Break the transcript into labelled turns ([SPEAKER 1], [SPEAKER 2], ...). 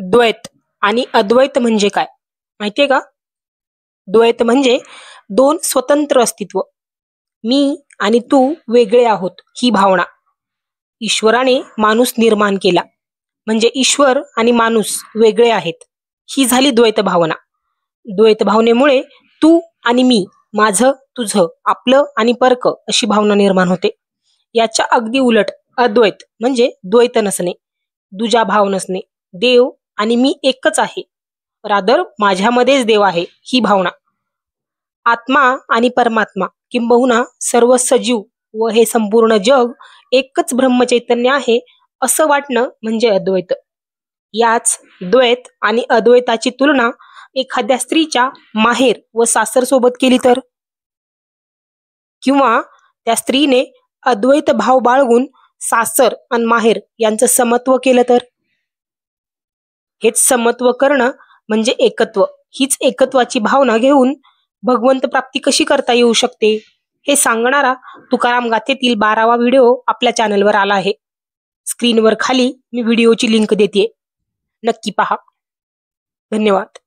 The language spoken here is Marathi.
[SPEAKER 1] द्वैत आणि अद्वैत म्हणजे काय माहितीये का? द्वैत म्हणजे दोन स्वतंत्र अस्तित्व, मी आणि तू वेगळे आहोत ही भावना. ईश्वराने माणूस निर्माण केला म्हणजे ईश्वर आणि माणूस वेगळे आहेत, ही झाली द्वैत भावना. द्वैत भावनेमुळे तू आणि मी, माझं तुझं, आपलं आणि परक अशी भावना निर्माण होते. याच्या अगदी उलट अद्वैत म्हणजे द्वैत नसणे, दुजा भाव नसणे, देव आणि मी एकच आहे, रादर माझ्यामध्येच देव आहे ही भावना. आत्मा आणि परमात्मा किंबहुना सर्व सजीव व हे संपूर्ण जग एकच ब्रह्मचैतन्य आहे असं वाटणं म्हणजे अद्वैत. याच द्वैत आणि अद्वैताची तुलना एखाद्या स्त्रीच्या माहेर व सासर सोबत केली तर, किंवा त्या स्त्रीने अद्वैत भाव बाळगून सासर आणि माहेर यांचं समत्व केलं तर, हेच समत्व करणं म्हणजे एकत्व. हीच एकत्वाची भावना घेऊन भगवंत प्राप्ती कशी करता येऊ शकते हे सांगणारा तुकाराम गाथेतील 12वा व्हिडिओ आपल्या चॅनलवर आला आहे. स्क्रीनवर खाली मी व्हिडिओची लिंक देते, नक्की पहा. धन्यवाद.